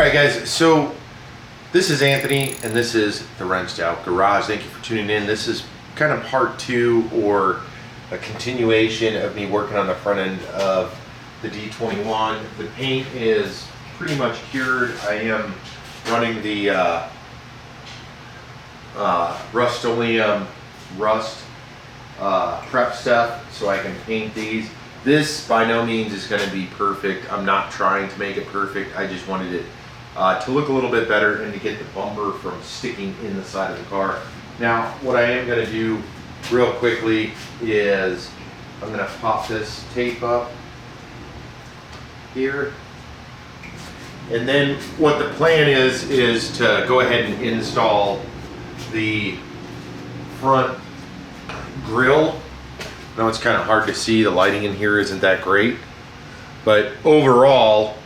Alright guys, so this is Anthony and this is the Wrenched Out Garage. Thank you for tuning in. This is kind of part two or a continuation of me working on the front end of the D21. The paint is pretty much cured. I am running the Rust-Oleum rust prep stuff so I can paint these. This by no means is going to be perfect. I'm not trying to make it perfect. I just wanted it to look a little bit better and to get the bumper from sticking in the side of the car. Now what I am going to do real quickly is I'm going to pop this tape up here, and then what the plan is to go ahead and install the front grille. Now it's kind of hard to see, the lighting in here isn't that great, but overall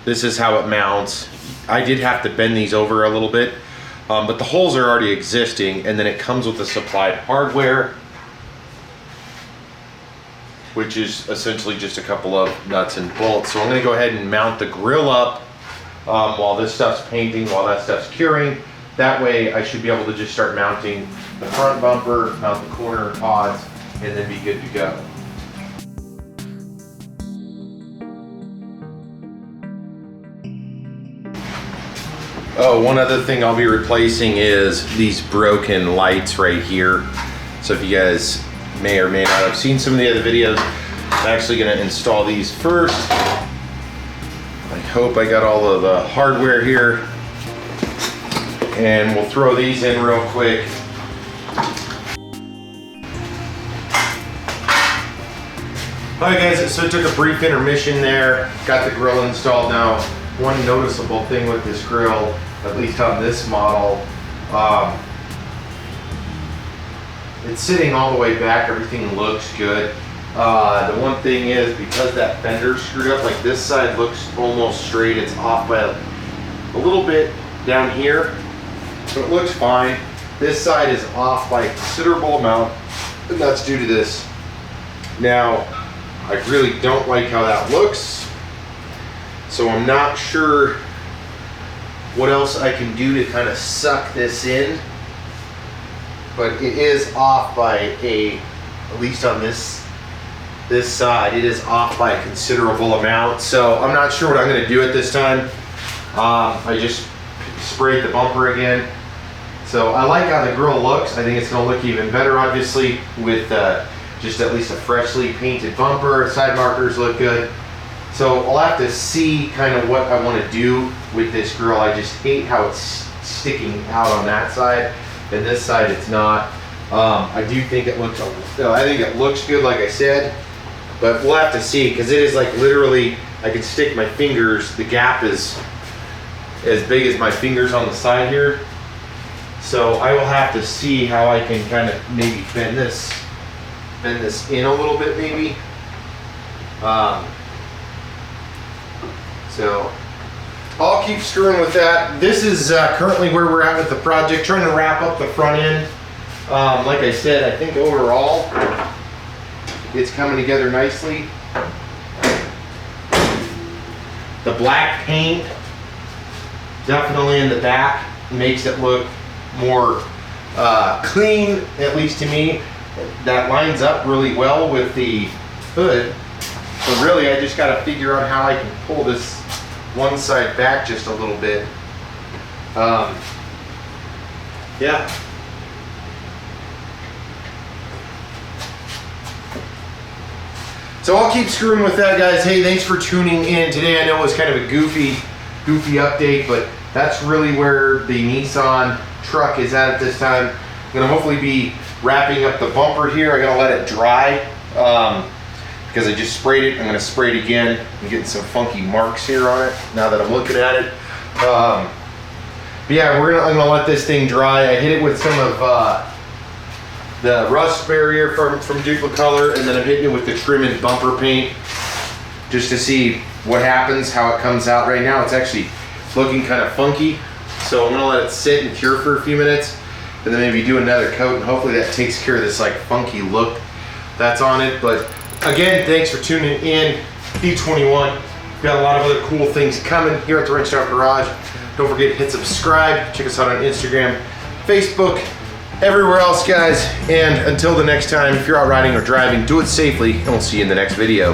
this is how it mounts. I did have to bend these over a little bit, but the holes are already existing, and then it comes with the supplied hardware, which is essentially just a couple of nuts and bolts. So I'm going to go ahead and mount the grille up while this stuff's painting, while that stuff's curing. That way I should be able to just start mounting the front bumper, mount the corner pods, and then be good to go. Oh, one other thing I'll be replacing is these broken lights right here. So if you guys may or may not have seen some of the other videos, I'm actually going to install these first. I hope I got all of the hardware here, and we'll throw these in real quick. Alright guys, so I took a brief intermission there, got the grill installed now. One noticeable thing with this grill, at least on this model, it's sitting all the way back, everything looks good. The one thing is, because that fender's screwed up, like this side looks almost straight, it's off by a little bit down here, so it looks fine. This side is off by a considerable amount, and that's due to this. Now, I really don't like how that looks, so I'm not sure what else I can do to kind of suck this in, but it is off by at least on this side, it is off by a considerable amount. So I'm not sure what I'm going to do at this time. I just sprayed the bumper again. So I like how the grill looks. I think it's going to look even better, obviously, with just at least a freshly painted bumper. Side markers look good. So I'll have to see kind of what I want to do with this grill. I just hate how it's sticking out on that side, and this side it's not. I do think it looks, I think it looks good, like I said, but we'll have to see, because it is like literally, I can stick my fingers, the gap is as big as my fingers on the side here. So I will have to see how I can kind of maybe bend this in a little bit maybe. So I'll keep screwing with that. This is currently where we're at with the project, trying to wrap up the front end. Like I said, I think overall it's coming together nicely. The black paint definitely in the back makes it look more clean, at least to me. That lines up really well with the hood. So really I just got to figure out how I can pull this one side back just a little bit. Yeah. So I'll keep screwing with that, guys. Hey, thanks for tuning in today. I know it was kind of a goofy update, but that's really where the Nissan truck is at this time. I'm gonna hopefully be wrapping up the bumper here. I gotta let it dry because I just sprayed it. I'm gonna spray it again. I'm getting some funky marks here on it now that I'm looking at it. But yeah, I'm gonna let this thing dry. I hit it with some of the rust barrier from Duplicolor, and then I'm hitting it with the trim and bumper paint just to see what happens, how it comes out. Right now it's actually looking kind of funky, so I'm gonna let it sit and cure for a few minutes, and then maybe do another coat, and hopefully that takes care of this like funky look that's on it. But again, thanks for tuning in. D21 We've got a lot of other cool things coming here at the Wrenched Out Garage. Don't forget to hit subscribe. Check us out on Instagram, Facebook, everywhere else, guys. And until the next time, if you're out riding or driving, do it safely, and we'll see you in the next video.